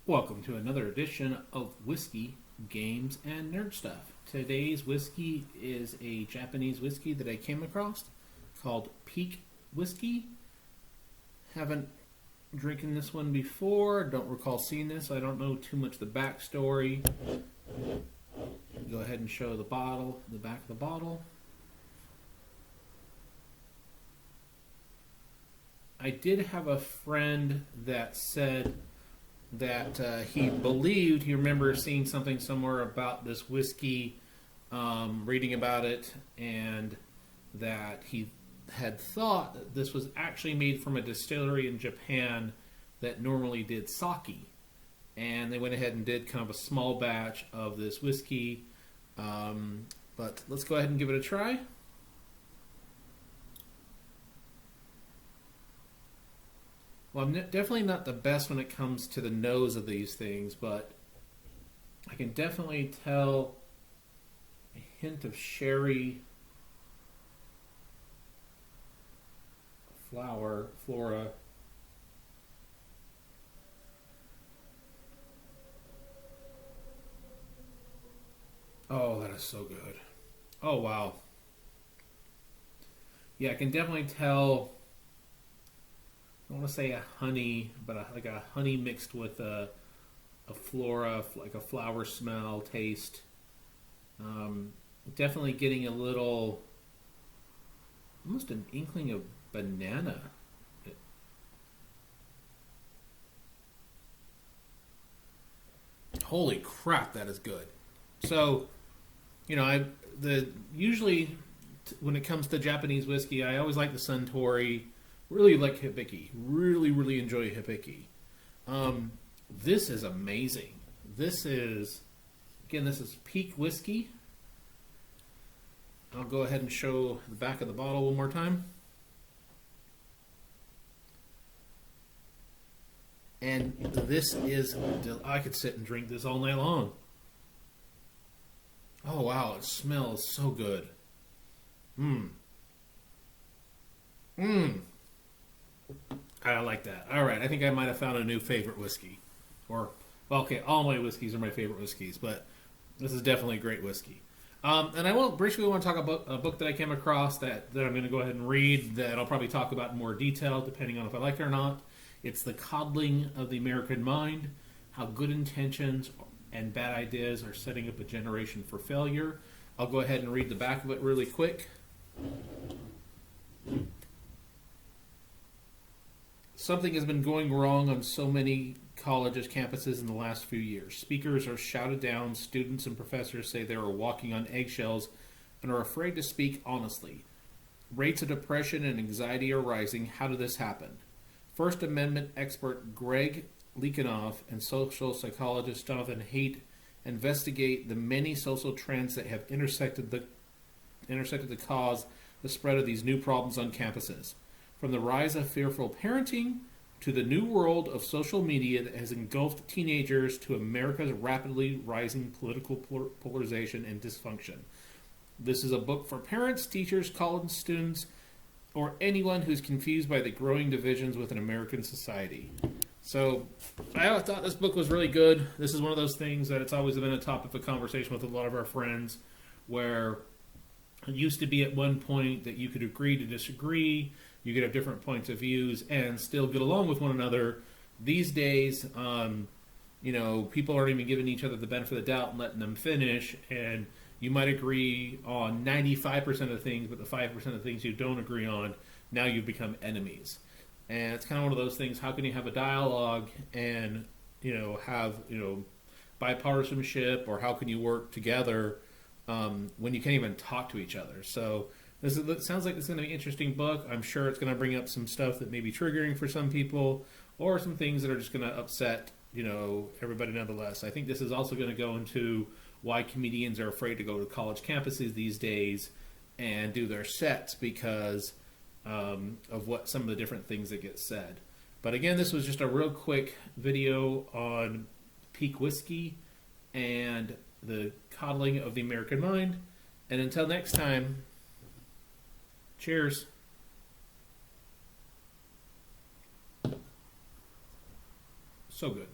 Welcome to another edition of Whiskey, Games, and Nerd Stuff. Today's whiskey is a Japanese whiskey that I came across called Peak Whiskey. Haven't drinking this one before, don't recall seeing this, so I don't know too much the backstory. Go ahead and show the bottle, the back of the bottle. I did have a friend that said that he believed, he remembered seeing something somewhere about this whiskey, reading about it, and that he had thought that this was actually made from a distillery in Japan that normally did sake. And they went ahead and did kind of a small batch of this whiskey. But let's go ahead and give it a try. Well, I'm definitely not the best when it comes to the nose of these things, but I can definitely tell a hint of sherry, flora. Oh, that is so good. Oh, wow. Yeah, I can definitely tell. I don't want to say a honey, but like a honey mixed with a flora, like a flower smell, taste. Definitely getting a little, almost an inkling of banana. Holy crap, that is good. So, usually when it comes to Japanese whiskey, I always like the Suntory. Really like Hibiki. Really enjoy Hibiki. This is amazing. This is Peak Whiskey. I'll go ahead and show the back of the bottle one more time. And this is, I could sit and drink this all night long. Oh wow, it smells so good. I like that. All right, I think I might have found a new favorite whiskey. Well, okay, all my whiskeys are my favorite whiskeys, but this is definitely a great whiskey. And I will briefly want to talk about a book that I came across that I'm going to go ahead and read that I'll probably talk about in more detail depending on if I like it or not. It's The Coddling of the American Mind, How Good Intentions and Bad Ideas Are Setting Up a Generation for Failure. I'll go ahead and read the back of it really quick. Something has been going wrong on so many colleges' campuses in the last few years. Speakers are shouted down, students and professors say they are walking on eggshells and are afraid to speak honestly. Rates of depression and anxiety are rising. How did this happen? First Amendment expert Greg Leakinoff and social psychologist Jonathan Haidt investigate the many social trends that have intersected the cause the spread of these new problems on campuses. From the rise of fearful parenting to the new world of social media that has engulfed teenagers to America's rapidly rising political polarization and dysfunction. This is a book for parents, teachers, college students, or anyone who's confused by the growing divisions within American society. So I thought this book was really good. This is one of those things that it's always been a topic of conversation with a lot of our friends, where it used to be at one point that you could agree to disagree, you could have different points of views and still get along with one another. These days, people aren't even giving each other the benefit of the doubt and letting them finish, and you might agree on 95% of things, but the 5% of things you don't agree on, now you've become enemies. And it's kind of one of those things, how can you have a dialogue and, have, bipartisanship, or how can you work together when you can't even talk to each other? So it sounds like it's going to be an interesting book. I'm sure it's going to bring up some stuff that may be triggering for some people, or some things that are just going to upset, everybody nonetheless. I think this is also going to go into why comedians are afraid to go to college campuses these days and do their sets because of what some of the different things that get said. But again, this was just a real quick video on Peak Whiskey and the coddling of the American mind. And until next time, cheers. So good.